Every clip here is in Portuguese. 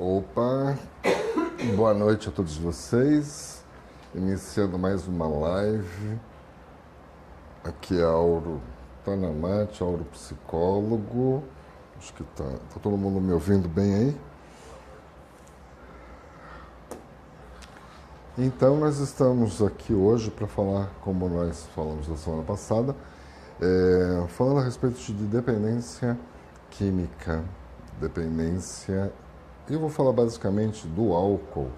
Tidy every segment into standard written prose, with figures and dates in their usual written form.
Opa, boa noite a todos vocês. Iniciando mais uma live. Aqui é Auro Tanamate, Auro Psicólogo. Acho que tá todo mundo me ouvindo bem aí? Então, nós estamos aqui hoje para falar, como nós falamos na semana passada, falando a respeito de dependência química, dependência. Eu vou falar basicamente do álcool,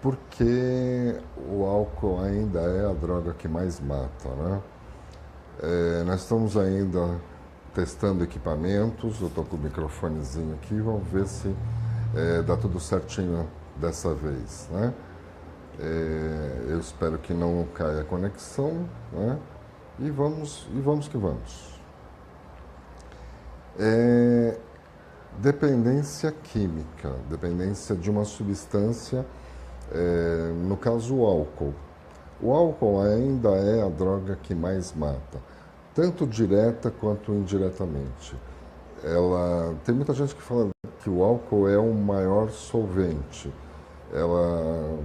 porque o álcool ainda é a droga que mais mata, né? Nós estamos ainda testando equipamentos, eu estou com o microfonezinho aqui, vamos ver se dá tudo certinho dessa vez, né? Eu espero que não caia a conexão, né? E vamos que vamos. Dependência química, dependência de uma substância, no caso o álcool. O álcool ainda é a droga que mais mata, tanto direta quanto indiretamente. Tem muita gente que fala que o álcool é o maior solvente. Ela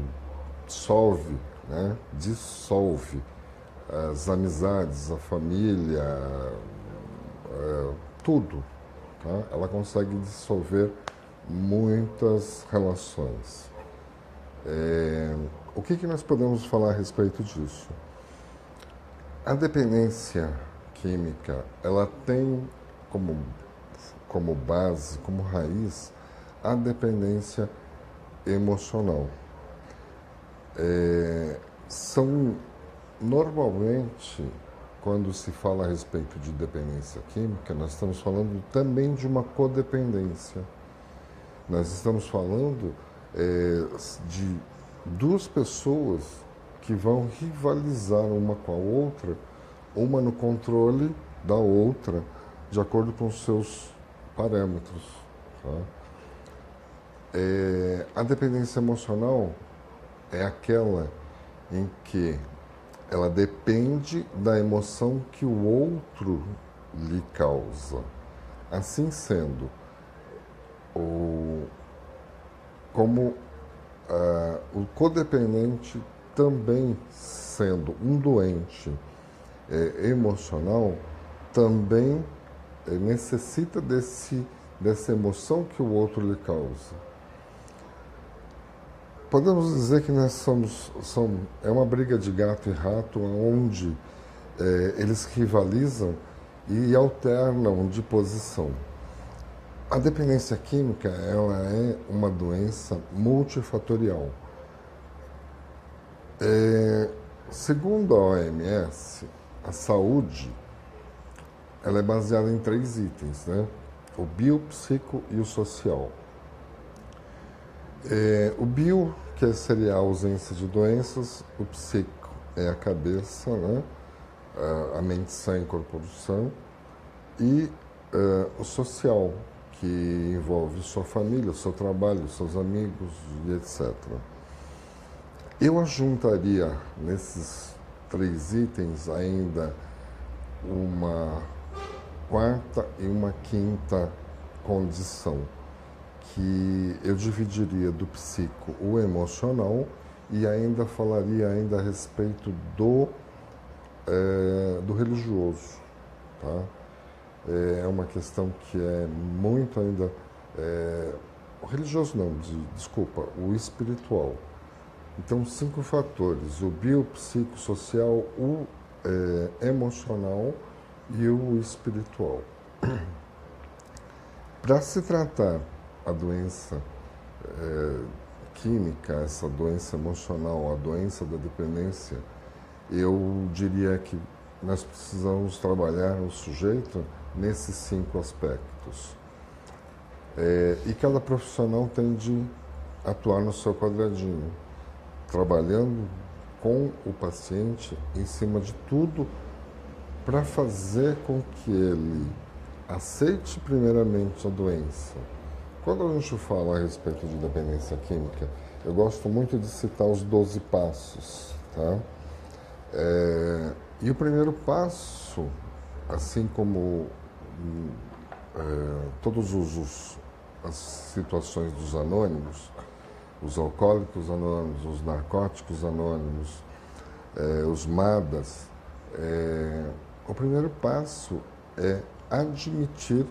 solve, né? Dissolve as amizades, a família, tudo. Tá? Ela consegue dissolver muitas relações. O que nós podemos falar a respeito disso? A dependência química, ela tem como base, como raiz, a dependência emocional. Normalmente, quando se fala a respeito de dependência química, nós estamos falando também de uma codependência. Nós estamos falando de duas pessoas que vão rivalizar uma com a outra, uma no controle da outra, de acordo com os seus parâmetros. Tá? A dependência emocional é aquela em que ela depende da emoção que o outro lhe causa. Assim sendo, o codependente também sendo um doente emocional, também necessita dessa emoção que o outro lhe causa. Podemos dizer que nós é uma briga de gato e rato, onde eles rivalizam e alternam de posição. A dependência química, ela é uma doença multifatorial. Segundo a OMS, a saúde ela é baseada em 3 itens, né? O bio, psico e o social. O bio, que seria a ausência de doenças, o psico é a cabeça, né? A mente, sã e corpo sã, e o social, que envolve sua família, seu trabalho, seus amigos e etc. Eu ajuntaria nesses 3 itens ainda uma quarta e uma quinta condição, que eu dividiria do psico o emocional e ainda falaria a respeito do religioso. Tá? É uma questão que é muito ainda... o religioso não, desculpa, o espiritual. Então, 5 fatores: o biopsicossocial, o emocional e o espiritual. Para se tratar a doença química, essa doença emocional, a doença da dependência, eu diria que nós precisamos trabalhar o sujeito nesses 5 aspectos. E cada profissional tem de atuar no seu quadradinho, trabalhando com o paciente em cima de tudo para fazer com que ele aceite primeiramente a doença. Quando a gente fala a respeito de dependência química, eu gosto muito de citar os 12 passos. Tá? E o primeiro passo, assim como todos os as situações dos anônimos, os alcoólicos anônimos, os narcóticos anônimos, os MADAs, o primeiro passo é admitir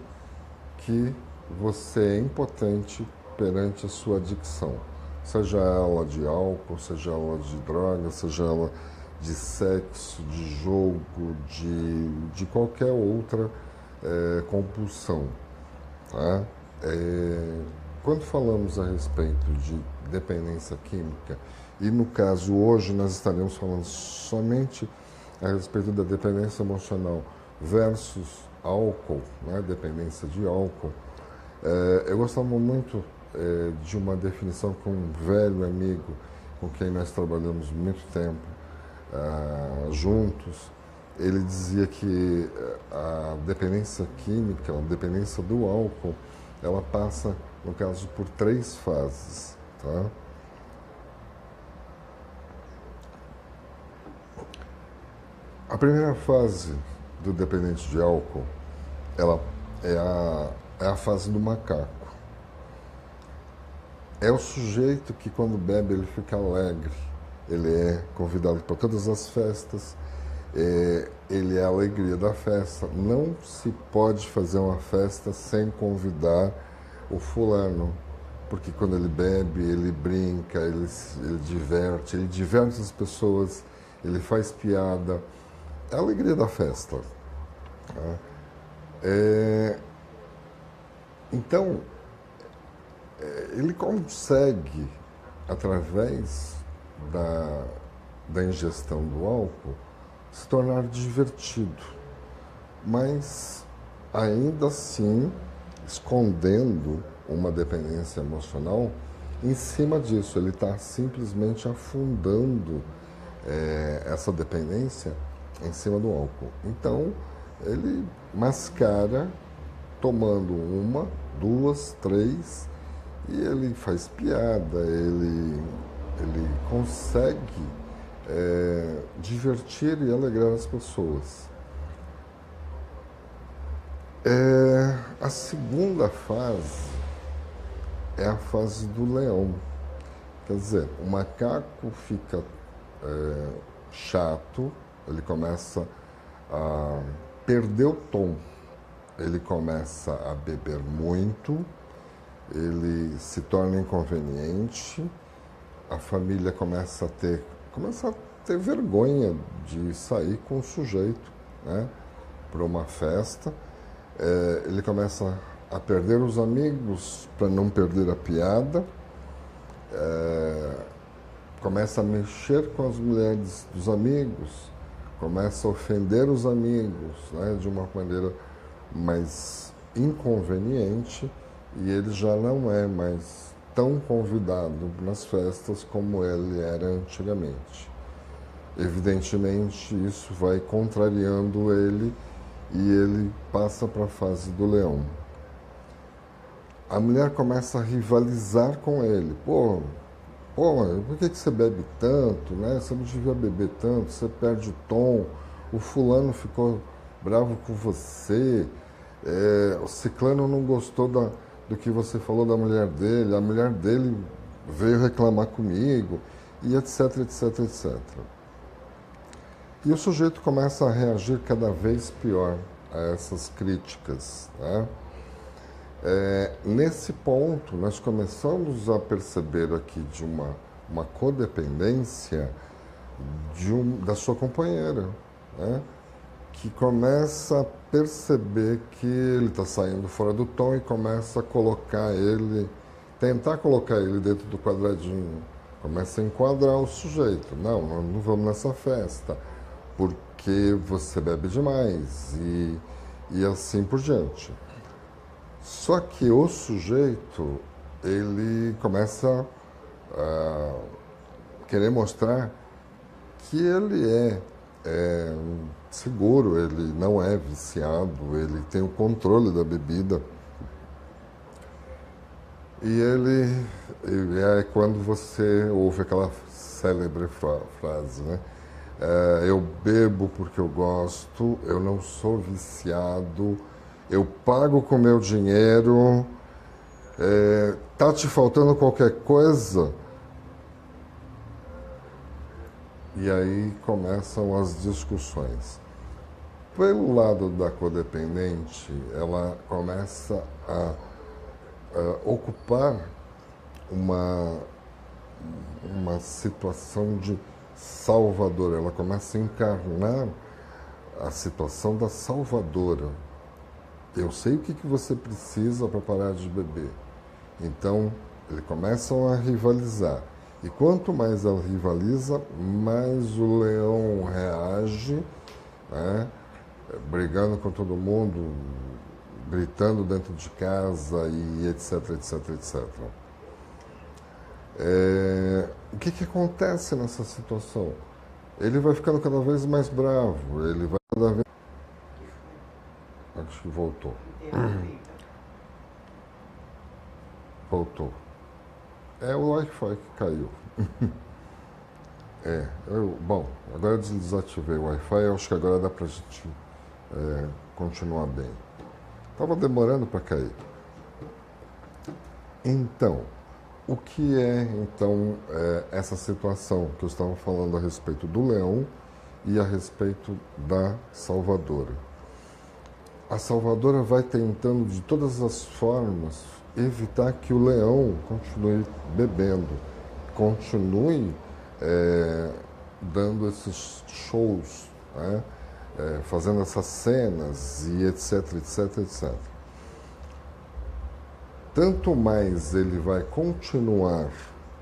que você é impotente perante a sua adicção, seja ela de álcool, seja ela de droga, seja ela de sexo, de jogo, de qualquer outra compulsão. Tá? Quando falamos a respeito de dependência química, e no caso hoje nós estaremos falando somente a respeito da dependência emocional versus álcool, né, dependência de álcool, eu gostava muito de uma definição com um velho amigo com quem nós trabalhamos muito tempo juntos. Ele dizia que a dependência química, a dependência do álcool, ela passa, no caso, por 3 fases. Tá? A primeira fase do dependente de álcool, ela é a fase do macaco. É o sujeito que, quando bebe, ele fica alegre, ele é convidado para todas as festas, ele é a alegria da festa. Não se pode fazer uma festa sem convidar o fulano, porque quando ele bebe, ele brinca, ele diverte as pessoas, ele faz piada. É a alegria da festa. Tá? Então, ele consegue, através da ingestão do álcool, se tornar divertido, mas ainda assim escondendo uma dependência emocional. Em cima disso, ele está simplesmente afundando essa dependência em cima do álcool. Então, ele mascara tomando 1, 2, 3, e ele faz piada, ele consegue divertir e alegrar as pessoas. A segunda fase é a fase do leão. Quer dizer, o macaco fica chato, ele começa a perder o tom, ele começa a beber muito, ele se torna inconveniente, a família começa a ter vergonha de sair com o sujeito, né, para uma festa. Ele começa a perder os amigos para não perder a piada, começa a mexer com as mulheres dos amigos, começa a ofender os amigos, né, de uma maneira mais inconveniente, e ele já não é mais tão convidado nas festas como ele era antigamente. Evidentemente, isso vai contrariando ele e ele passa para a fase do leão. A mulher começa a rivalizar com ele. Pô, por que você bebe tanto, né? Você não devia beber tanto, você perde o tom, o fulano ficou bravo com você, o ciclano não gostou do que você falou da mulher dele, a mulher dele veio reclamar comigo, e etc, etc, etc. E o sujeito começa a reagir cada vez pior a essas críticas, né? Nesse ponto, nós começamos a perceber aqui de uma codependência da sua companheira, né? Que começa a perceber que ele está saindo fora do tom e começa a tentar colocar ele dentro do quadradinho. Começa a enquadrar o sujeito. Não, nós não vamos nessa festa, porque você bebe demais, e assim por diante. Só que o sujeito, ele começa a querer mostrar que ele é seguro, ele não é viciado, ele tem o controle da bebida. E é quando você ouve aquela célebre frase, né? Eu bebo porque eu gosto, eu não sou viciado, eu pago com meu dinheiro, Tá te faltando qualquer coisa? E aí começam as discussões. Pelo lado da codependente, ela começa a ocupar uma situação de salvadora. Ela começa a encarnar a situação da salvadora. Eu sei o que você precisa para parar de beber. Então, eles começam a rivalizar. E quanto mais ela rivaliza, mais o leão reage, né? Brigando com todo mundo, gritando dentro de casa e etc, etc, etc. O que acontece nessa situação? Ele vai ficando cada vez mais bravo, ele vai cada vez... Acho que voltou. Voltou. É o Wi-Fi que caiu. Bom, agora eu desativei o Wi-Fi, acho que agora dá pra gente continuar bem. Estava demorando para cair. Então, o que essa situação que eu estava falando a respeito do leão e a respeito da salvadora? A salvadora vai tentando de todas as formas evitar que o leão continue bebendo, continue dando esses shows, né? Fazendo essas cenas e etc, etc, etc. Tanto mais ele vai continuar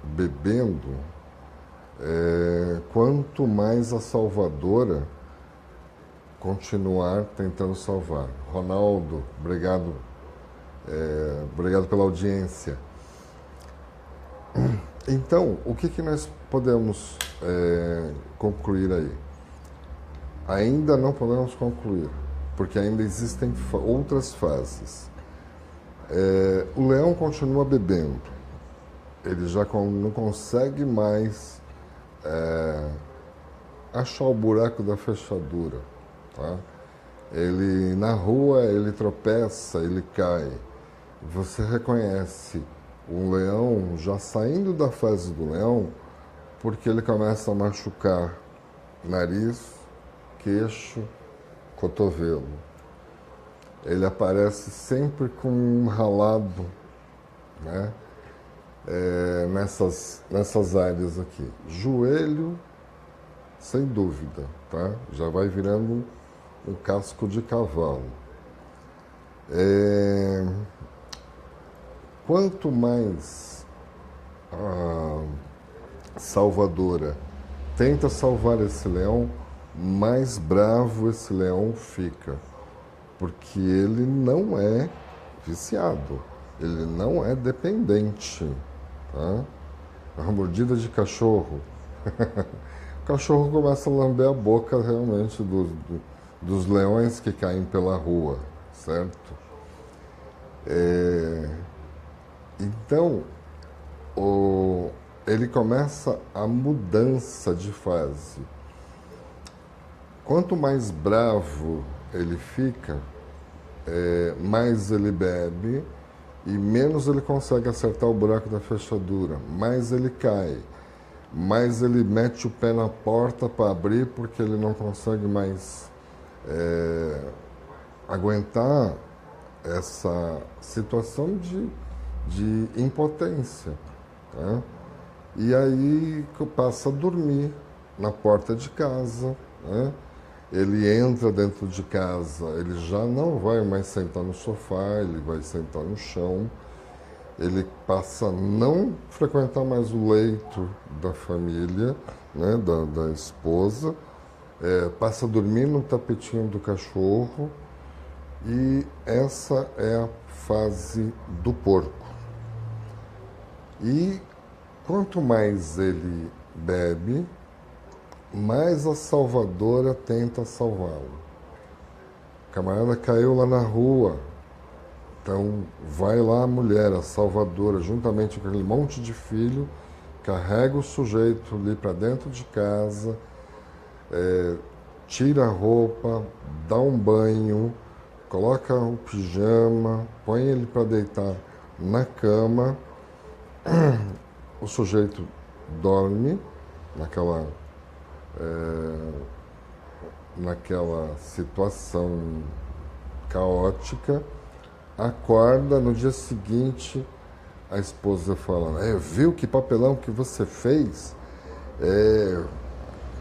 bebendo, quanto mais a salvadora continuar tentando salvar. Ronaldo, obrigado, obrigado pela audiência. Então, o que nós podemos concluir aí? Ainda não podemos concluir, porque ainda existem outras fases. O leão continua bebendo, ele já não consegue mais achar o buraco da fechadura. Tá? Ele, na rua, ele tropeça, ele cai. Você reconhece um leão já saindo da fase do leão, porque ele começa a machucar nariz, queixo, cotovelo. Ele aparece sempre com um ralado, né? Nessas áreas aqui. Joelho, sem dúvida, tá? Já vai virando um casco de cavalo. Quanto mais a salvadora tenta salvar esse leão, mais bravo esse leão fica. Porque ele não é viciado, ele não é dependente. Tá? A mordida de cachorro. O cachorro começa a lamber a boca realmente dos leões que caem pela rua, certo? Então, ele começa a mudança de fase. Quanto mais bravo ele fica, mais ele bebe e menos ele consegue acertar o buraco da fechadura, mais ele cai, mais ele mete o pé na porta para abrir porque ele não consegue mais aguentar essa situação de impotência. Tá? E aí passa a dormir na porta de casa, né? Ele entra dentro de casa, ele já não vai mais sentar no sofá, ele vai sentar no chão, ele passa a não frequentar mais o leito da família, né, da esposa, passa a dormir no tapetinho do cachorro, e essa é a fase do porco. E quanto mais ele bebe, mais a salvadora tenta salvá-lo. O camarada caiu lá na rua, então vai lá a mulher, a salvadora, juntamente com aquele monte de filho, carrega o sujeito ali para dentro de casa, tira a roupa, dá um banho, coloca o pijama, põe ele para deitar na cama, o sujeito dorme naquela situação caótica, acorda, no dia seguinte a esposa fala, viu que papelão que você fez?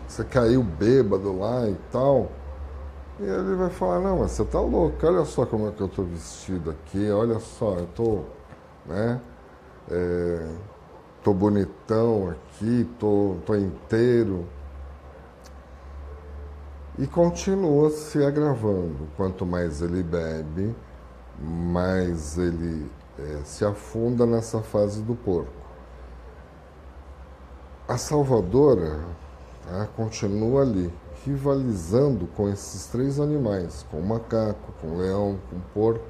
Você caiu bêbado lá e tal. E ele vai falar, não, mas você tá louco, olha só como é que eu tô vestido aqui, olha só, eu tô, né, tô bonitão aqui, tô inteiro. E continua se agravando. Quanto mais ele bebe, mais ele se afunda nessa fase do porco. A salvadora, tá, continua ali, rivalizando com esses três animais, com o macaco, com o leão, com o porco,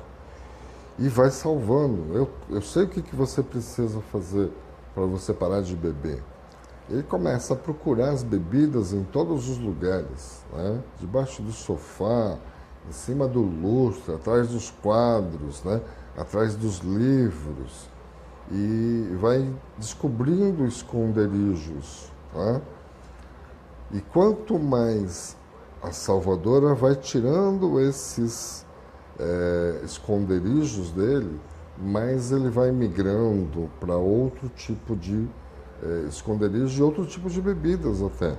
e vai salvando. Eu sei o que você precisa fazer para você parar de beber. Ele começa a procurar as bebidas em todos os lugares, né? Debaixo do sofá, em cima do lustre, atrás dos quadros, né? Atrás dos livros, e vai descobrindo esconderijos, tá? E quanto mais a salvadora vai tirando esses esconderijos dele, mais ele vai migrando para outro tipo de esconderijos e outro tipo de bebidas até.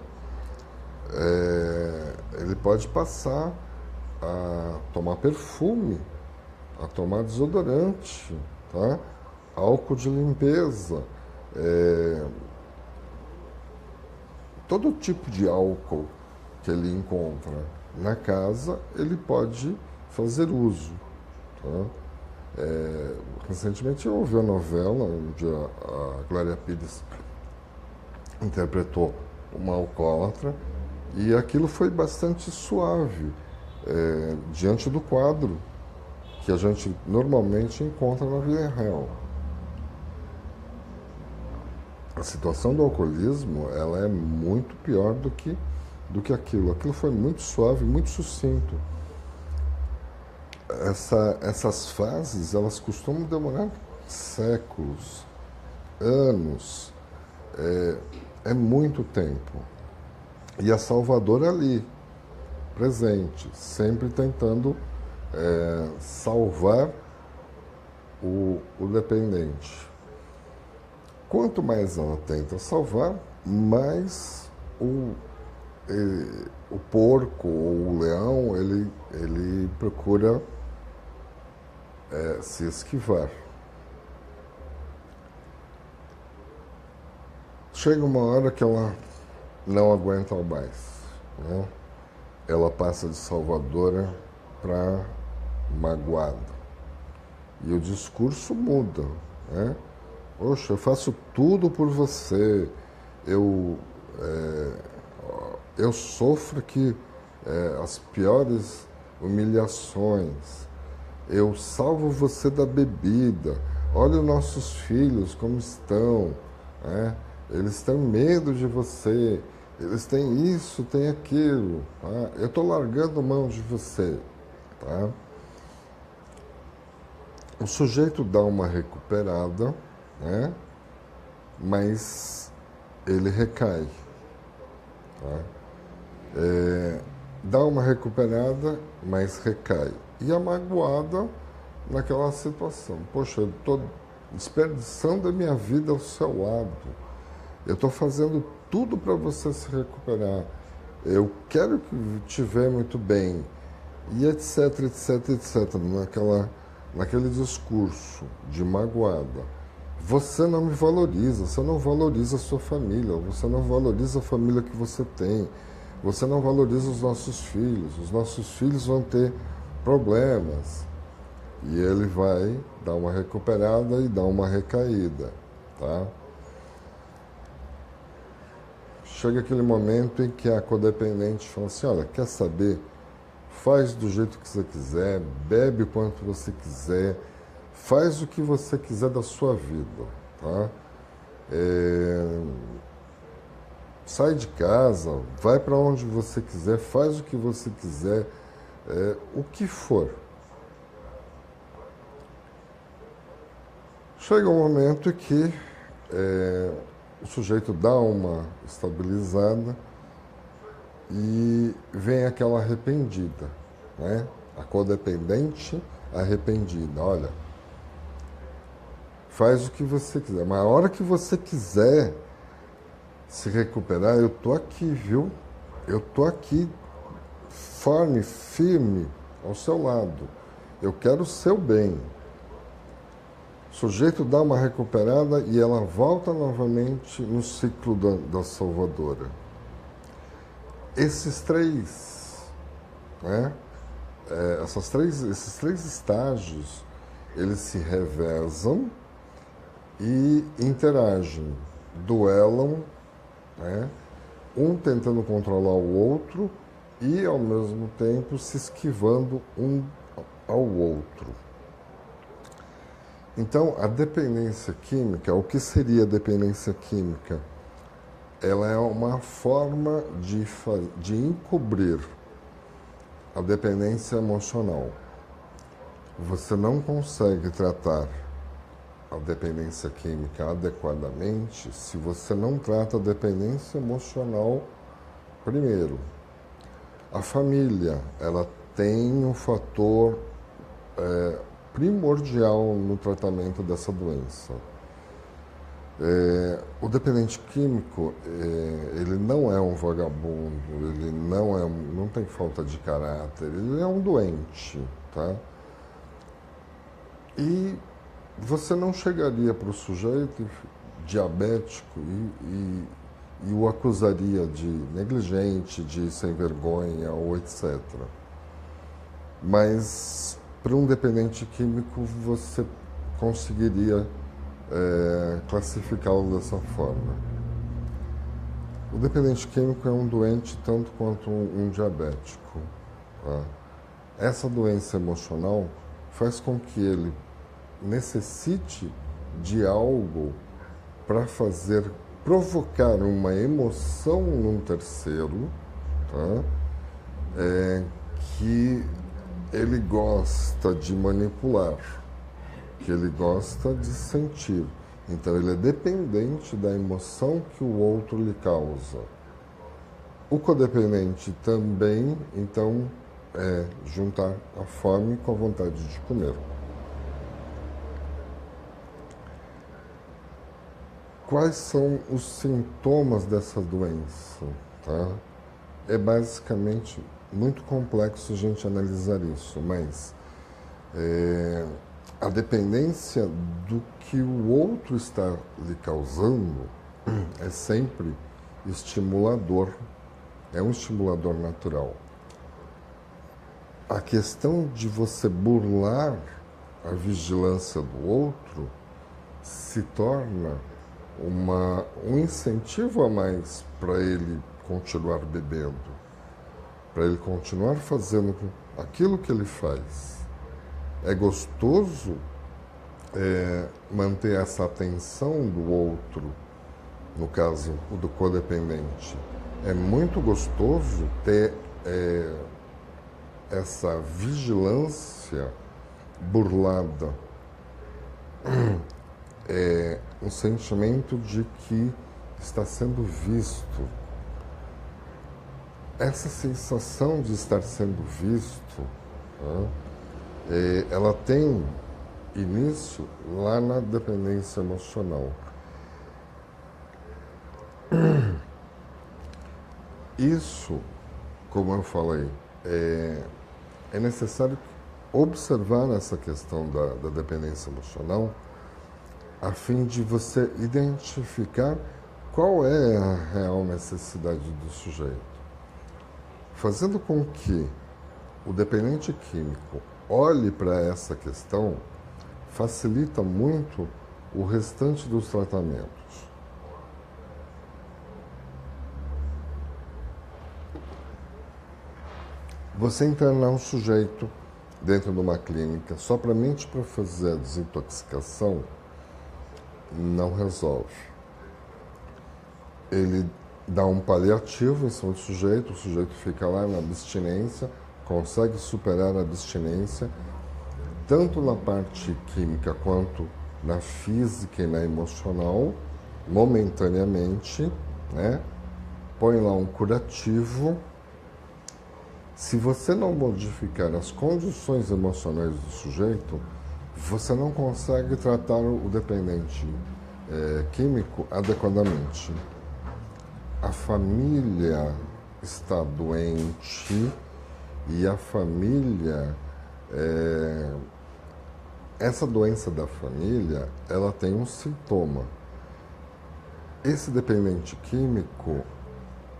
Ele pode passar a tomar perfume, a tomar desodorante, tá? Álcool de limpeza, todo tipo de álcool que ele encontra na casa, ele pode fazer uso. Tá? Recentemente eu ouvi a novela onde a Glória Pires interpretou uma alcoólatra e aquilo foi bastante suave diante do quadro que a gente normalmente encontra na vida real. A situação do alcoolismo, ela é muito pior do que aquilo. Aquilo foi muito suave, muito sucinto. Essas fases, elas costumam demorar séculos, anos, é muito tempo. E a salvadora ali, presente, sempre tentando salvar o dependente. Quanto mais ela tenta salvar, mais o porco ou o leão, ele procura se esquivar. Chega uma hora que ela não aguenta mais, né? Ela passa de salvadora para magoada. E o discurso muda, né? Poxa, eu faço tudo por você, eu sofro aqui as piores humilhações, eu salvo você da bebida, olha os nossos filhos como estão, né? Eles têm medo de você, eles têm isso, têm aquilo, tá? Eu estou largando mão de você. Tá? O sujeito dá uma recuperada, né? Mas ele recai. Tá? Dá uma recuperada, mas recai. E a magoada naquela situação. Poxa, eu estou desperdiçando a minha vida ao seu lado. Eu estou fazendo tudo para você se recuperar. Eu quero que te vê muito bem. E etc, etc, etc. Naquele discurso de magoada. Você não me valoriza, você não valoriza a sua família, você não valoriza a família que você tem, você não valoriza os nossos filhos vão ter problemas. E ele vai dar uma recuperada e dar uma recaída, tá? Chega aquele momento em que a codependente fala assim, olha, quer saber? Faz do jeito que você quiser, bebe o quanto você quiser, faz o que você quiser da sua vida, tá? Sai de casa, vai para onde você quiser, faz o que você quiser, o que for. Chega um momento que o sujeito dá uma estabilizada e vem aquela arrependida, né? A codependente arrependida. Olha, faz o que você quiser, mas a hora que você quiser se recuperar, eu tô aqui, viu? Eu tô aqui, firme ao seu lado. Eu quero o seu bem. O sujeito dá uma recuperada e ela volta novamente no ciclo da salvadora. Esses três, né? Esses três estágios, eles se revezam e interagem, duelam, né? Um tentando controlar o outro e, ao mesmo tempo, se esquivando um ao outro. Então, a dependência química, o que seria a dependência química? Ela é uma forma de encobrir a dependência emocional. Você não consegue tratar a dependência química adequadamente se você não trata a dependência emocional primeiro. A família, ela tem um fator primordial no tratamento dessa doença. O dependente químico, ele não é um vagabundo, ele não tem falta de caráter, ele é um doente, tá? E você não chegaria para o sujeito diabético e o acusaria de negligente, de sem vergonha ou etc. Mas para um dependente químico você conseguiria classificá-lo dessa forma. O dependente químico é um doente tanto quanto um diabético. Tá? Essa doença emocional faz com que ele necessite de algo para provocar uma emoção num terceiro, tá? Que ele gosta de manipular, que ele gosta de sentir. Então, ele é dependente da emoção que o outro lhe causa. O codependente também, então, é juntar a fome com a vontade de comer. Quais são os sintomas dessa doença? Tá? É basicamente muito complexo a gente analisar isso, mas a dependência do que o outro está lhe causando é sempre estimulador, é um estimulador natural. A questão de você burlar a vigilância do outro se torna um incentivo a mais para ele continuar bebendo, para ele continuar fazendo aquilo que ele faz. É gostoso manter essa atenção do outro, no caso o do codependente. É muito gostoso ter essa vigilância burlada. É um sentimento de que está sendo visto. Essa sensação de estar sendo visto, ela tem início lá na dependência emocional. Isso, como eu falei, é necessário observar essa questão da dependência emocional a fim de você identificar qual é a real necessidade do sujeito. Fazendo com que o dependente químico olhe para essa questão, facilita muito o restante dos tratamentos. Você internar um sujeito dentro de uma clínica somente para fazer a desintoxicação não resolve. Ele dá um paliativo em cima do sujeito, o sujeito fica lá na abstinência, consegue superar a abstinência, tanto na parte química quanto na física e na emocional, momentaneamente, né? Põe lá um curativo. Se você não modificar as condições emocionais do sujeito, você não consegue tratar o dependente químico adequadamente. A família está doente e a família, essa doença da família, ela tem um sintoma. Esse dependente químico,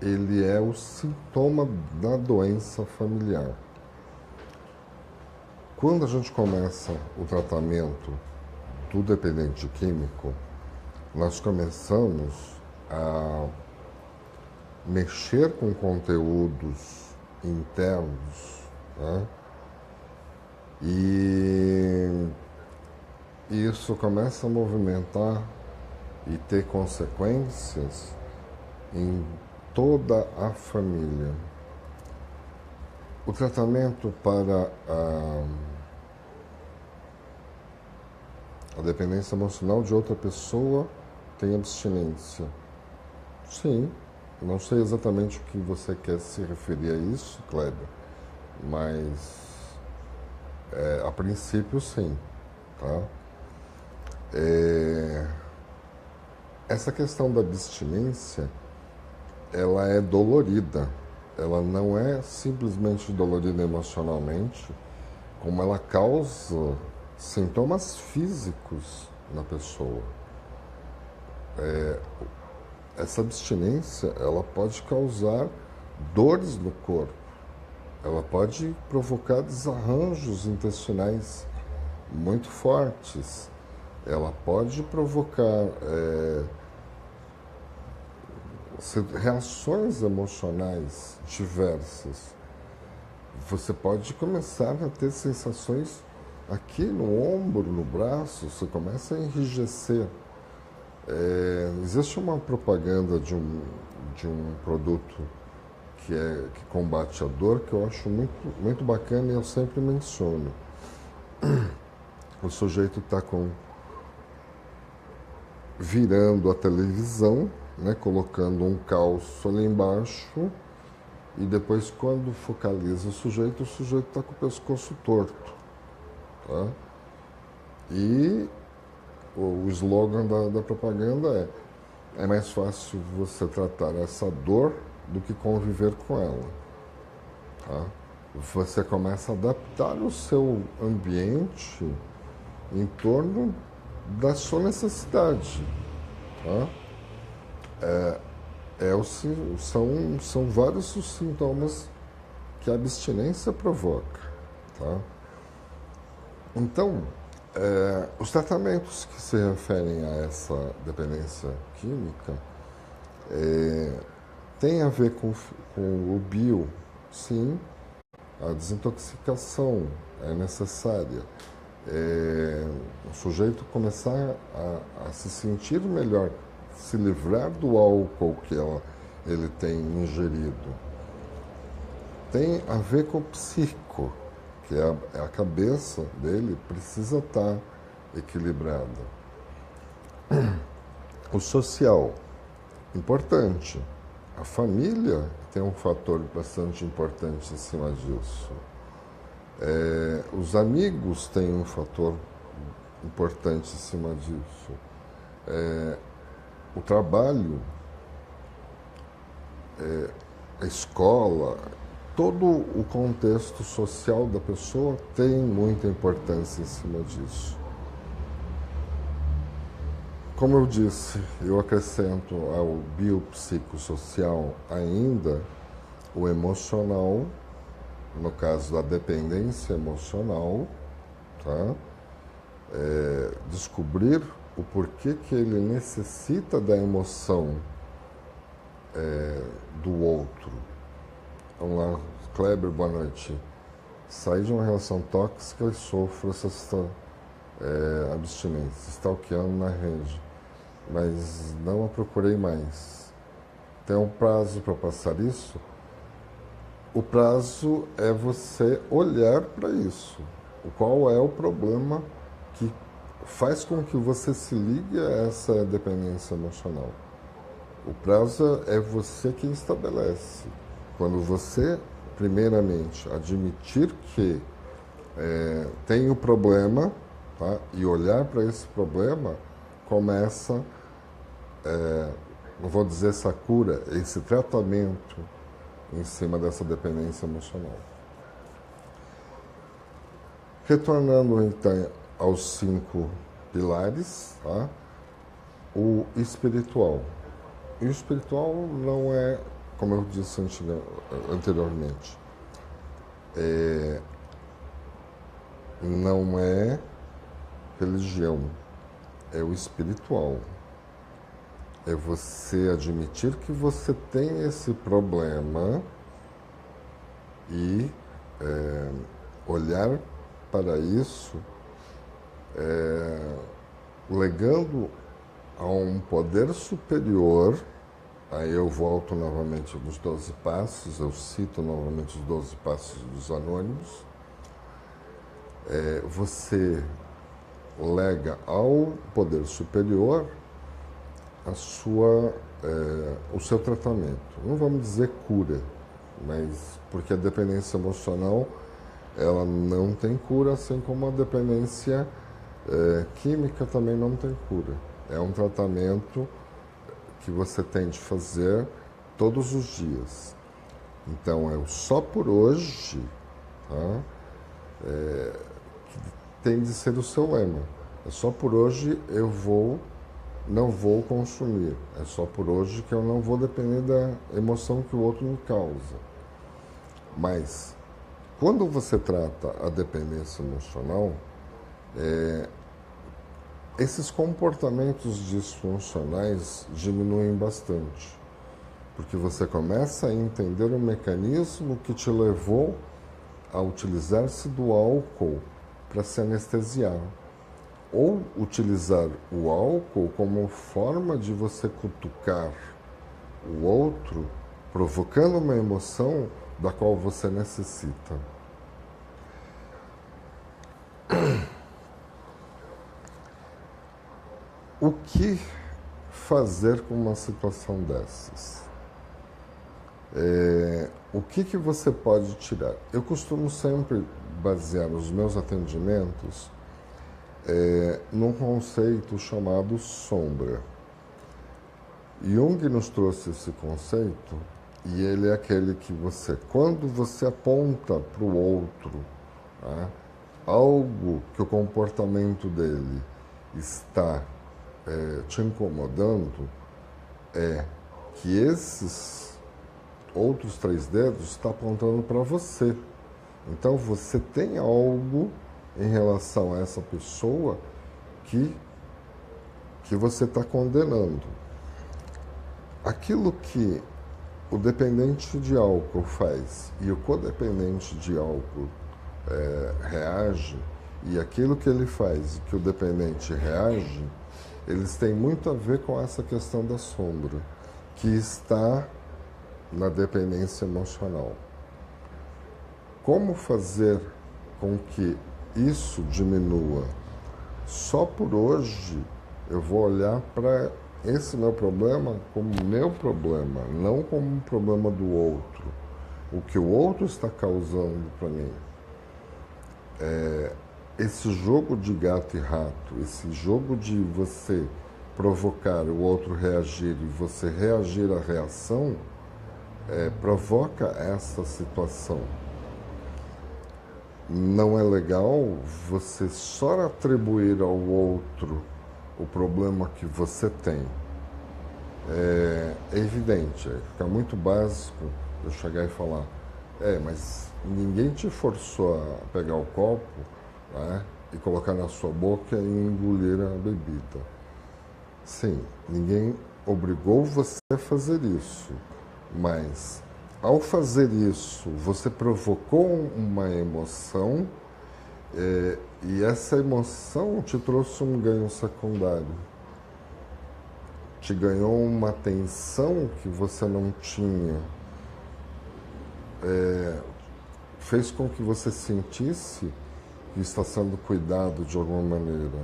ele é o sintoma da doença familiar. Quando a gente começa o tratamento do dependente químico, nós começamos a mexer com conteúdos internos, né? E isso começa a movimentar e ter consequências em toda a família. O tratamento para a dependência emocional de outra pessoa tem abstinência. Sim, não sei exatamente o que você quer se referir a isso, Kleber, mas a princípio sim, tá? Essa questão da abstinência, ela é dolorida. Ela não é simplesmente dolorida emocionalmente, como ela causa sintomas físicos na pessoa. Essa abstinência, ela pode causar dores no corpo. Ela pode provocar desarranjos intestinais muito fortes. Ela pode provocar reações emocionais diversas. Você pode começar a ter sensações aqui no ombro, no braço, você começa a enrijecer. Existe uma propaganda de um produto que combate a dor que eu acho muito bacana e eu sempre menciono. O sujeito está virando a televisão, né, colocando um calço ali embaixo e depois quando focaliza o sujeito está com o pescoço torto. Tá? E o slogan da propaganda é mais fácil você tratar essa dor do que conviver com ela. Tá? Você começa a adaptar o seu ambiente em torno da sua necessidade. Tá? São vários os sintomas que a abstinência provoca. Tá? Então, os tratamentos que se referem a essa dependência química têm a ver com o bio, sim, a desintoxicação é necessária. O sujeito começar a se sentir melhor, se livrar do álcool que ele tem ingerido. Tem a ver com o psico, que a cabeça dele precisa estar equilibrada. O social, importante. A família tem um fator bastante importante em cima disso. Os amigos têm um fator importante em cima disso. O trabalho, a escola, todo o contexto social da pessoa tem muita importância em cima disso. Como eu disse, eu acrescento ao biopsicossocial ainda o emocional, no caso da dependência emocional, tá? Descobrir o porquê que ele necessita da emoção do outro. Vamos lá, Kleber, boa noite. Saí de uma relação tóxica e sofro essa abstinência, stalkeando na rede, mas não a procurei mais. Tem um prazo para passar isso? O prazo é você olhar para isso. Qual é o problema que faz com que você se ligue a essa dependência emocional. O prazo é você quem estabelece. Quando você, primeiramente, admitir que tem o problema, tá? E olhar para esse problema, começa, não vou dizer essa cura, esse tratamento em cima dessa dependência emocional. Retornando então aos 5 pilares, tá? O espiritual. E o espiritual não é, como eu disse anteriormente, não é religião, é o espiritual. É você admitir que você tem esse problema e olhar para isso legando a um poder superior. Aí eu volto novamente nos 12 passos, eu cito novamente os 12 passos dos anônimos. Você lega ao poder superior o seu tratamento. Não vamos dizer cura, mas porque a dependência emocional ela não tem cura, assim como a dependência química também não tem cura. É um tratamento que você tem de fazer todos os dias. Então, é o só por hoje, tá? Que tem de ser o seu lema. É só por hoje não vou consumir. É só por hoje que eu não vou depender da emoção que o outro me causa. Mas, quando você trata a dependência emocional, esses comportamentos disfuncionais diminuem bastante, porque você começa a entender o mecanismo que te levou a utilizar-se do álcool para se anestesiar, ou utilizar o álcool como forma de você cutucar o outro, provocando uma emoção da qual você necessita. O que fazer com uma situação dessas? O que você pode tirar? Eu costumo sempre basear os meus atendimentos num conceito chamado sombra. Jung nos trouxe esse conceito e ele é aquele que quando você aponta para o outro, tá, algo que o comportamento dele está te incomodando, é que esses outros 3 dedos estão apontando para você. Então você tem algo em relação a essa pessoa que você está condenando. Aquilo que o dependente de álcool faz e o codependente de álcool reage, e aquilo que ele faz e que o dependente reage, eles têm muito a ver com essa questão da sombra, que está na dependência emocional. Como fazer com que isso diminua? Só por hoje eu vou olhar para esse meu problema como meu problema, não como um problema do outro. O que o outro está causando para mim. Esse jogo de gato e rato, esse jogo de você provocar o outro reagir e você reagir à reação, provoca essa situação. Não é legal você só atribuir ao outro o problema que você tem. É evidente, fica muito básico eu chegar e falar, mas ninguém te forçou a pegar o copo, né, e colocar na sua boca e engolir a bebida. Sim, ninguém obrigou você a fazer isso, mas ao fazer isso, você provocou uma emoção e essa emoção te trouxe um ganho secundário. Te ganhou uma atenção que você não tinha. Fez com que você sentisse que está sendo cuidado de alguma maneira.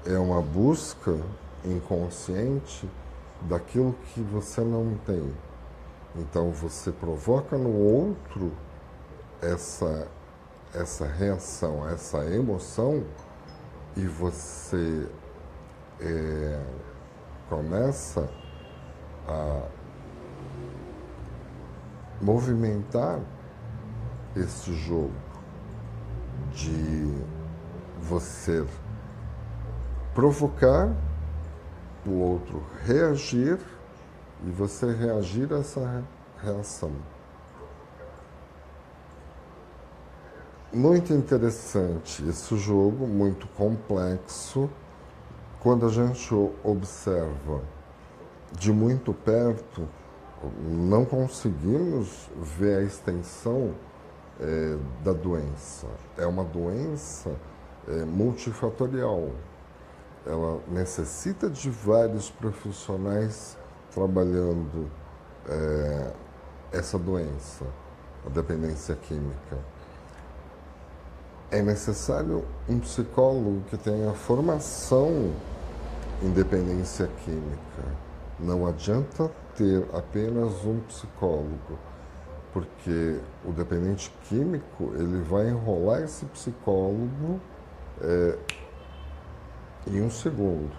é uma busca inconsciente daquilo que você não tem. Então você provoca no outro essa reação, essa emoção, e você começa a movimentar esse jogo de você provocar o outro reagir e você reagir a essa reação. Muito interessante esse jogo, muito complexo. Quando a gente observa de muito perto, não conseguimos ver a extensão da doença. É uma doença multifatorial. Ela necessita de vários profissionais trabalhando essa doença, a dependência química. É necessário um psicólogo que tenha formação em dependência química. Não adianta ter apenas um psicólogo, porque o dependente químico ele vai enrolar esse psicólogo em um segundo,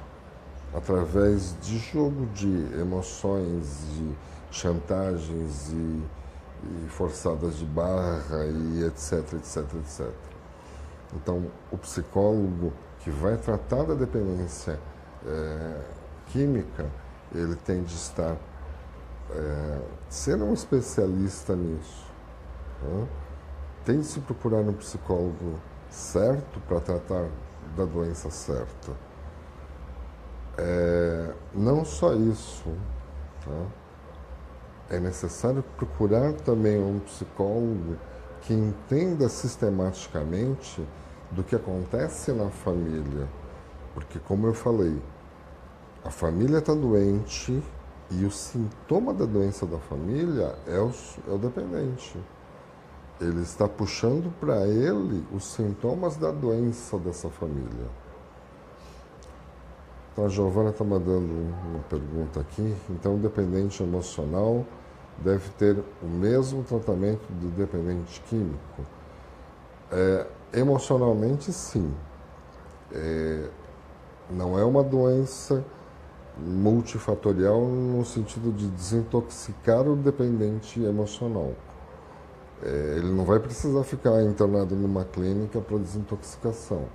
através de jogo de emoções, de chantagens e forçadas de barra e etc, etc, etc. Então, o psicólogo que vai tratar da dependência química, ele tem de estar, ser um especialista nisso. Né? Tem de se procurar um psicólogo certo para tratar da doença certa. Não só isso, tá? É necessário procurar também um psicólogo que entenda sistematicamente do que acontece na família. Porque, como eu falei, a família está doente e o sintoma da doença da família é o dependente. Ele está puxando para ele os sintomas da doença dessa família. Então, a Giovana está mandando uma pergunta aqui. Então, o dependente emocional deve ter o mesmo tratamento do dependente químico? Emocionalmente, sim. Não é uma doença multifatorial no sentido de desintoxicar o dependente emocional. Ele não vai precisar ficar internado numa clínica para desintoxicação,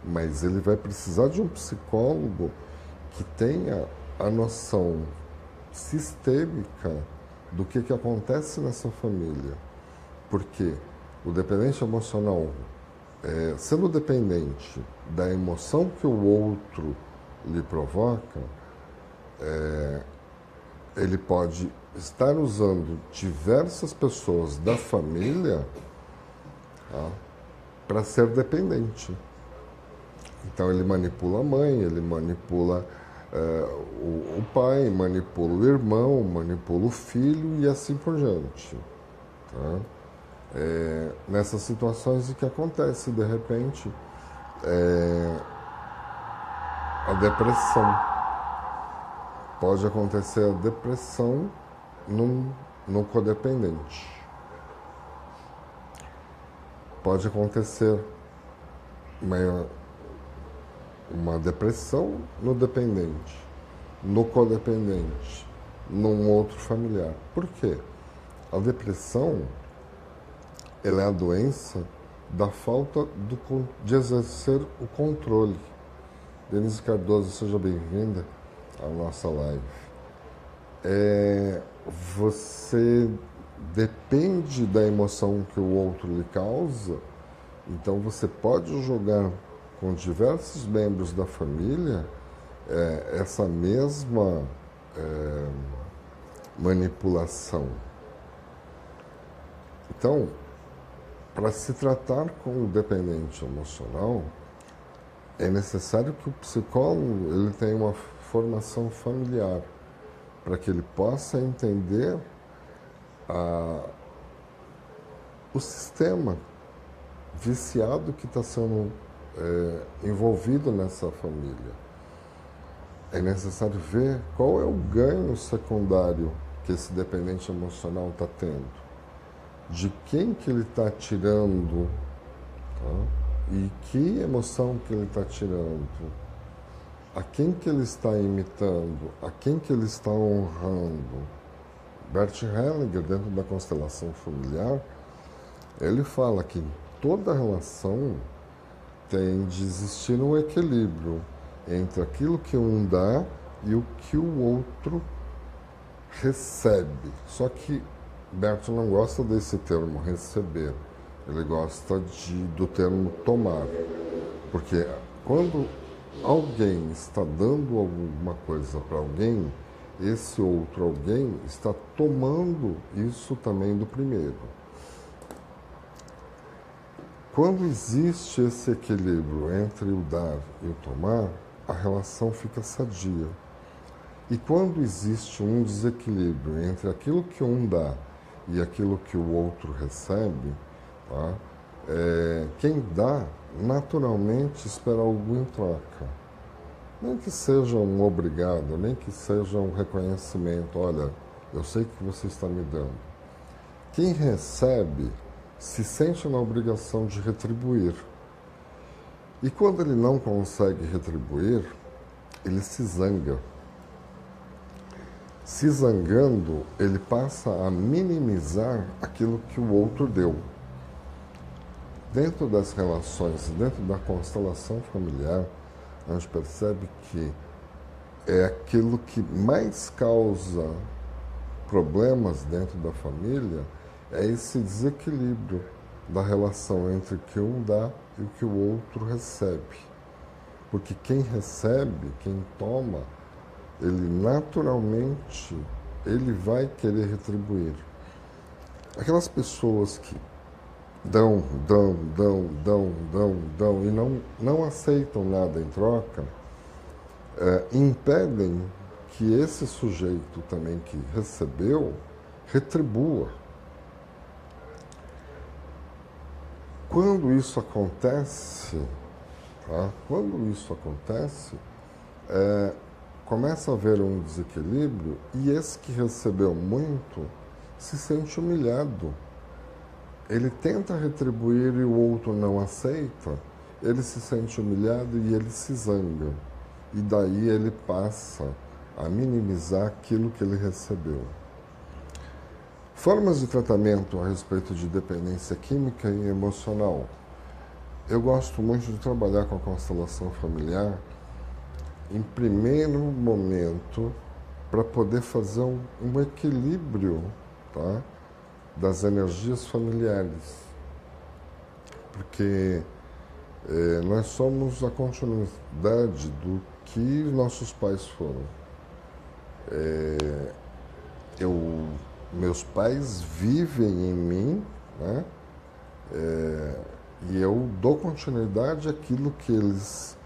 mas ele vai precisar de um psicólogo que tenha a noção sistêmica do que acontece nessa família. Porque o dependente emocional, sendo dependente da emoção que o outro lhe provoca, ele pode estar usando diversas pessoas da família, tá, para ser dependente. Então ele manipula a mãe, ele manipula o pai, manipula o irmão, manipula o filho e assim por diante. Tá? Nessas situações em que acontece, de repente, a depressão. Pode acontecer a depressão no codependente. Pode acontecer uma depressão no dependente, no codependente, num outro familiar. Por quê? A depressão, ela é a doença da falta de exercer o controle. Denise Cardoso, seja bem-vinda à nossa live. Você depende da emoção que o outro lhe causa, então você pode jogar com diversos membros da família essa mesma manipulação. Então, para se tratar com o dependente emocional, é necessário que o psicólogo ele tenha uma formação familiar, para que ele possa entender o sistema viciado que está sendo envolvido nessa família. É necessário ver qual é o ganho secundário que esse dependente emocional está tendo, de quem que ele está tirando, tá? E que emoção que ele está tirando, a quem que ele está imitando, a quem que ele está honrando. Bert Hellinger, dentro da constelação familiar, ele fala que em toda relação tem de existir um equilíbrio entre aquilo que um dá e o que o outro recebe. Só que Bert não gosta desse termo receber, ele gosta do termo tomar. Porque quando alguém está dando alguma coisa para alguém, esse outro alguém está tomando isso também do primeiro. Quando existe esse equilíbrio entre o dar e o tomar, a relação fica sadia. E quando existe um desequilíbrio entre aquilo que um dá e aquilo que o outro recebe, tá? Quem dá naturalmente espera algo em troca. Nem que seja um obrigado, nem que seja um reconhecimento. Olha, eu sei que você está me dando. Quem recebe se sente na obrigação de retribuir. E quando ele não consegue retribuir, ele se zanga. Se zangando, ele passa a minimizar aquilo que o outro deu. Dentro das relações, dentro da constelação familiar, a gente percebe que é aquilo que mais causa problemas dentro da família, é esse desequilíbrio da relação entre o que um dá e o que o outro recebe. Porque quem recebe, quem toma, ele naturalmente ele vai querer retribuir. Aquelas pessoas que dão e não aceitam nada em troca, impedem que esse sujeito também que recebeu retribua. Quando isso acontece, tá? Começa a haver um desequilíbrio e esse que recebeu muito se sente humilhado. Ele tenta retribuir e o outro não aceita, ele se sente humilhado e ele se zanga. E daí ele passa a minimizar aquilo que ele recebeu. Formas de tratamento a respeito de dependência química e emocional. Eu gosto muito de trabalhar com a constelação familiar em primeiro momento para poder fazer um equilíbrio, tá, das energias familiares. Porque nós somos a continuidade do que nossos pais foram. Meus pais vivem em mim, né? E eu dou continuidade àquilo que eles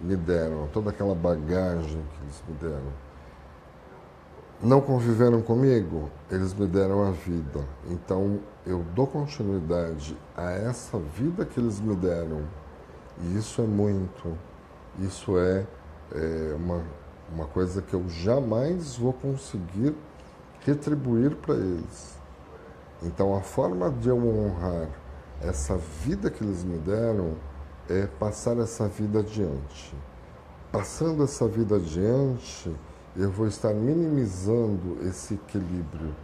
me deram, toda aquela bagagem que eles me deram. Não conviveram comigo, eles me deram a vida. Então, eu dou continuidade a essa vida que eles me deram. E isso é muito. Isso é uma coisa que eu jamais vou conseguir retribuir para eles. Então, a forma de eu honrar essa vida que eles me deram é passar essa vida adiante. Passando essa vida adiante, eu vou estar minimizando esse equilíbrio,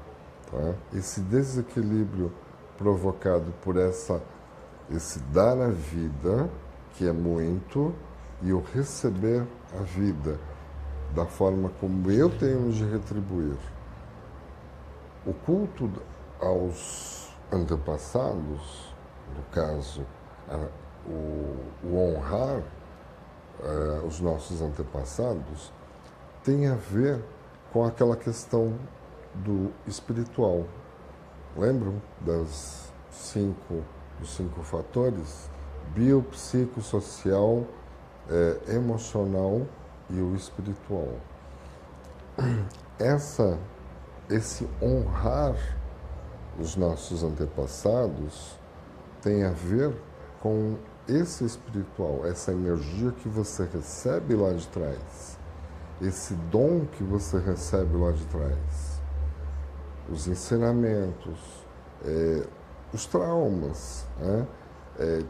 tá? Esse desequilíbrio provocado por esse dar a vida, que é muito, e o receber a vida, da forma como eu tenho de retribuir. O culto aos antepassados, no caso, o honrar os nossos antepassados, tem a ver com aquela questão do espiritual. Lembram dos cinco fatores? Bio, psicossocial, emocional e o espiritual. Esse honrar os nossos antepassados tem a ver com esse espiritual, essa energia que você recebe lá de trás, esse dom que você recebe lá de trás, os ensinamentos, os traumas, né?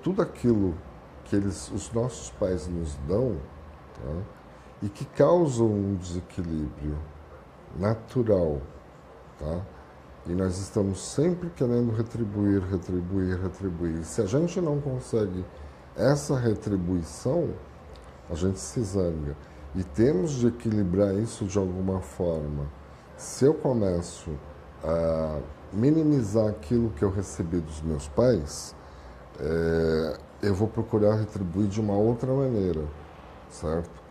Tudo aquilo que os nossos pais nos dão, tá? E que causam um desequilíbrio natural, tá? E nós estamos sempre querendo retribuir, retribuir, retribuir. Se a gente não consegue essa retribuição, a gente se zanga. E temos de equilibrar isso de alguma forma. Se eu começo a minimizar aquilo que eu recebi dos meus pais, eu vou procurar retribuir de uma outra maneira, certo?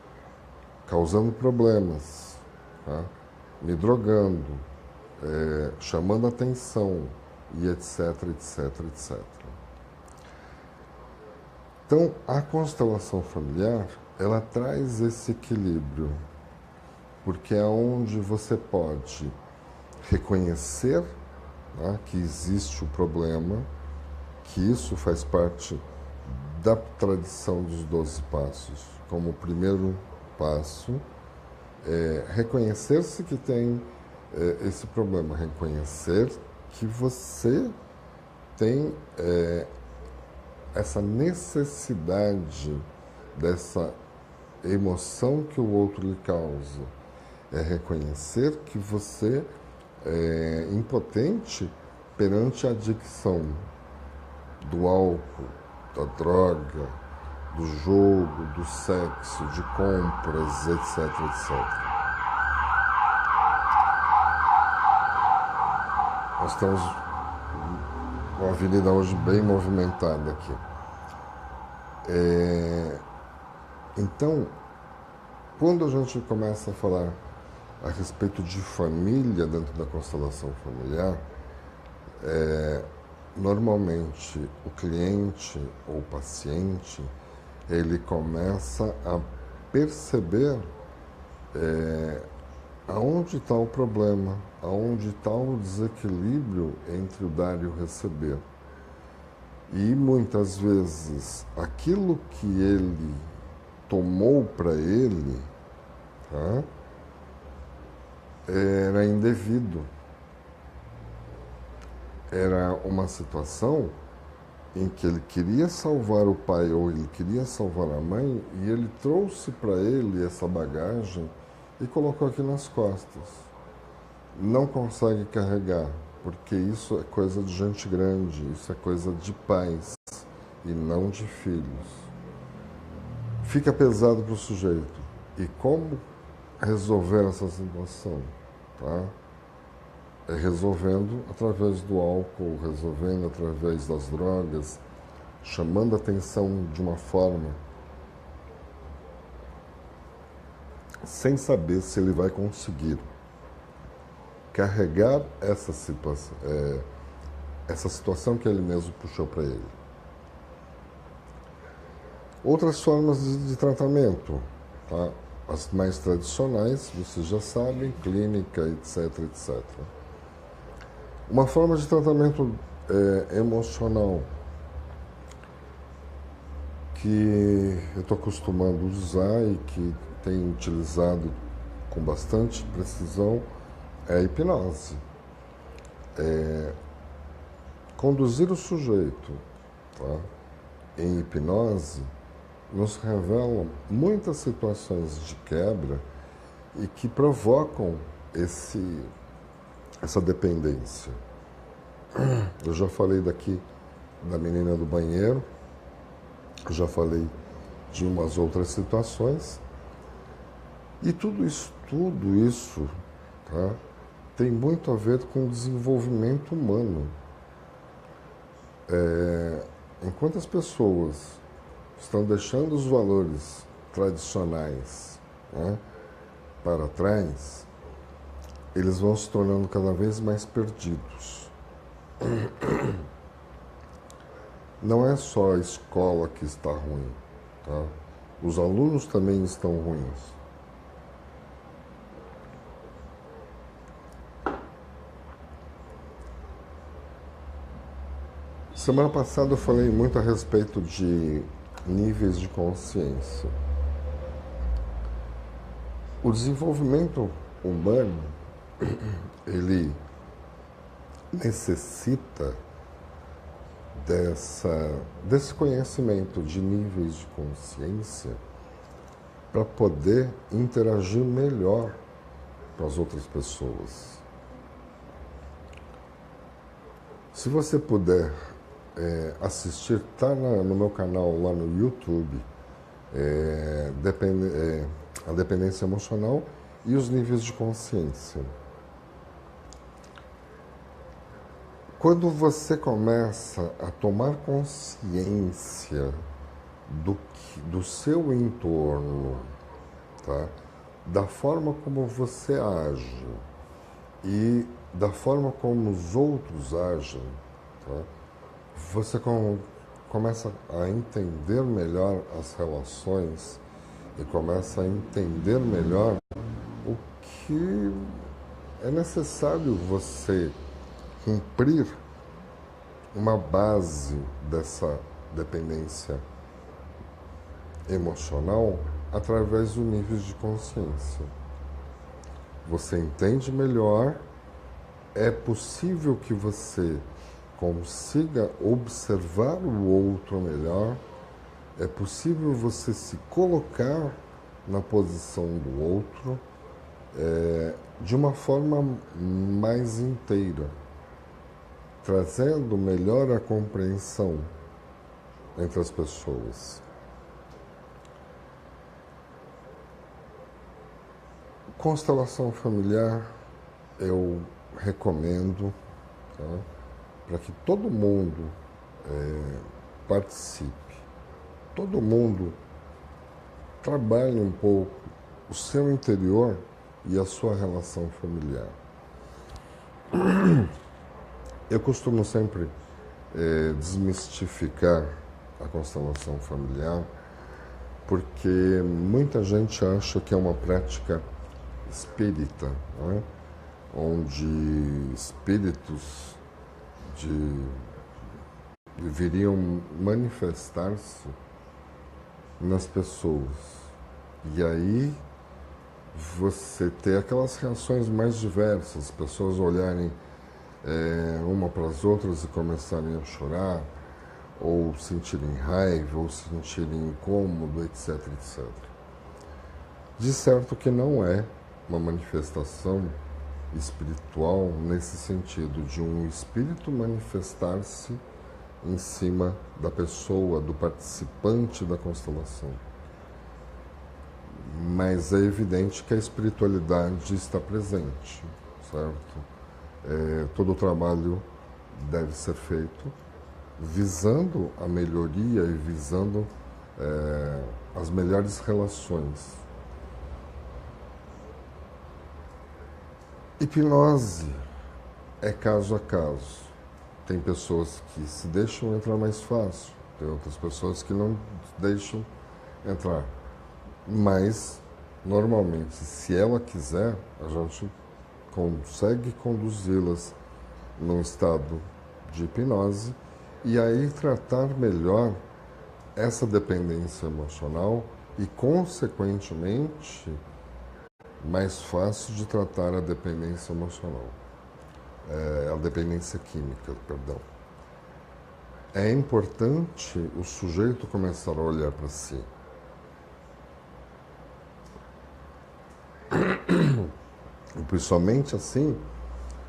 Causando problemas, tá? Me drogando, chamando atenção e etc, etc, etc. Então, a constelação familiar, ela traz esse equilíbrio, porque é onde você pode reconhecer, né, que existe o problema, que isso faz parte da tradição dos 12 passos, como o primeiro passo, reconhecer-se que tem esse problema, reconhecer que você tem essa necessidade dessa emoção que o outro lhe causa, é reconhecer que você é impotente perante a adicção do álcool, da droga, do jogo, do sexo, de compras, etc, etc. Nós temos uma avenida hoje bem movimentada aqui. Então, quando a gente começa a falar a respeito de família dentro da constelação familiar, normalmente o cliente ou o paciente, ele começa a perceber aonde está o problema, aonde está o desequilíbrio entre o dar e o receber. E muitas vezes aquilo que ele tomou para ele, tá, era indevido. Era uma situação em que ele queria salvar o pai ou ele queria salvar a mãe e ele trouxe para ele essa bagagem e colocou aqui nas costas. Não consegue carregar, porque isso é coisa de gente grande, isso é coisa de pais e não de filhos. Fica pesado para o sujeito. E como resolver essa situação? Tá? Resolvendo através do álcool, resolvendo através das drogas, chamando a atenção de uma forma sem saber se ele vai conseguir carregar essa situação que ele mesmo puxou para ele. Outras formas de tratamento, tá? As mais tradicionais, vocês já sabem, clínica, etc, etc. Uma forma de tratamento emocional que eu estou acostumando a usar e que tenho utilizado com bastante precisão é a hipnose. Conduzir o sujeito, tá, em hipnose nos revela muitas situações de quebra e que provocam essa dependência. Eu já falei daqui da menina do banheiro, já falei de umas outras situações, e tudo isso, tá, tem muito a ver com o desenvolvimento humano. Enquanto as pessoas estão deixando os valores tradicionais, né, para trás, eles vão se tornando cada vez mais perdidos. Não é só a escola que está ruim, tá? Os alunos também estão ruins. Semana passada eu falei muito a respeito de níveis de consciência. O desenvolvimento humano, ele necessita desse conhecimento de níveis de consciência para poder interagir melhor com as outras pessoas. Se você puder assistir, está no meu canal lá no YouTube, a dependência emocional e os níveis de consciência. Quando você começa a tomar consciência do seu entorno, tá? Da forma como você age e da forma como os outros agem, tá? Você começa a entender melhor as relações e começa a entender melhor o que é necessário você cumprir uma base dessa dependência emocional através dos níveis de consciência. Você entende melhor, é possível que você consiga observar o outro melhor, é possível você se colocar na posição do outro de uma forma mais inteira, trazendo melhor a compreensão entre as pessoas. Constelação familiar eu recomendo, tá? Para que todo mundo participe, todo mundo trabalhe um pouco o seu interior e a sua relação familiar. Eu costumo sempre desmistificar a constelação familiar, porque muita gente acha que é uma prática espírita, não é? Onde espíritos deveriam manifestar-se nas pessoas. E aí você ter aquelas reações mais diversas, pessoas olharem uma para as outras e começarem a chorar, ou sentirem raiva, ou sentirem incômodo, etc, etc. De certo que não é uma manifestação espiritual nesse sentido, de um espírito manifestar-se em cima da pessoa, do participante da constelação. Mas é evidente que a espiritualidade está presente, certo? Todo o trabalho deve ser feito visando a melhoria e visando as melhores relações. Hipnose é caso a caso. Tem pessoas que se deixam entrar mais fácil, tem outras pessoas que não deixam entrar. Mas, normalmente, se ela quiser, a gente consegue conduzi-las num estado de hipnose e aí tratar melhor essa dependência emocional e, consequentemente, mais fácil de tratar a dependência emocional, a dependência química, perdão. É importante o sujeito começar a olhar para si. E principalmente assim,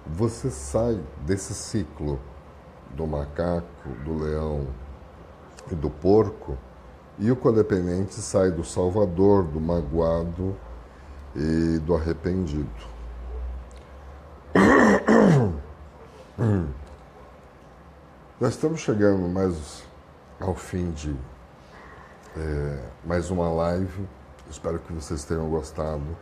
você sai desse ciclo do macaco, do leão e do porco, e o codependente sai do salvador, do magoado e do arrependido. Nós estamos chegando mais ao fim de mais uma live. Espero que vocês tenham gostado.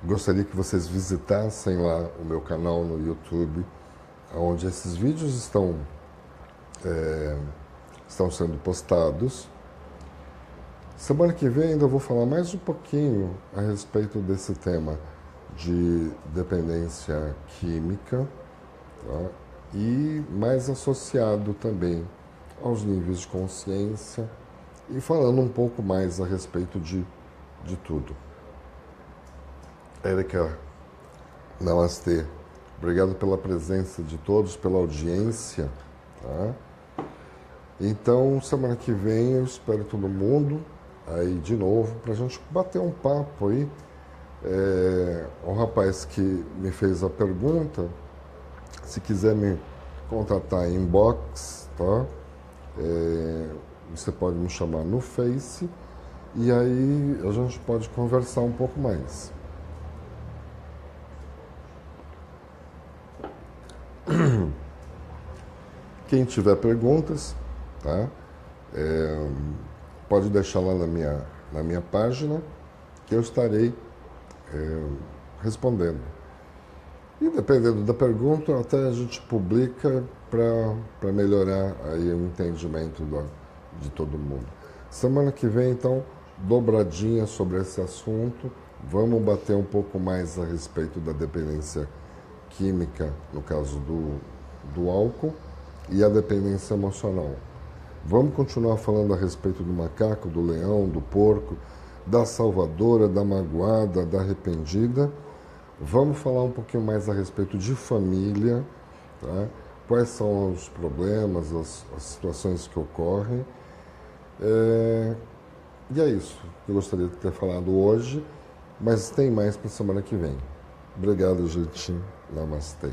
Gostaria que vocês visitassem lá o meu canal no YouTube, onde esses vídeos estão sendo postados. Semana que vem ainda vou falar mais um pouquinho a respeito desse tema de dependência química, tá? e mais associado também aos níveis de consciência e falando um pouco mais a respeito de tudo. Érica, namastê. Obrigado pela presença de todos, pela audiência. Tá? Então, semana que vem eu espero todo mundo aí de novo para a gente bater um papo aí. O rapaz que me fez a pergunta, se quiser me contatar em inbox, tá? Você pode me chamar no Face e aí a gente pode conversar um pouco mais. Quem tiver perguntas, tá? Pode deixar lá na minha página que eu estarei respondendo. E dependendo da pergunta, até a gente publica para melhorar aí o entendimento de todo mundo. Semana que vem, então, dobradinha sobre esse assunto. Vamos bater um pouco mais a respeito da dependência química, no caso do álcool, e a dependência emocional. Vamos continuar falando a respeito do macaco, do leão, do porco, da salvadora, da magoada, da arrependida. Vamos falar um pouquinho mais a respeito de família, tá? Quais são os problemas, as situações que ocorrem. E é isso que eu gostaria de ter falado hoje, mas tem mais para a semana que vem. Obrigado, gente. Namastê.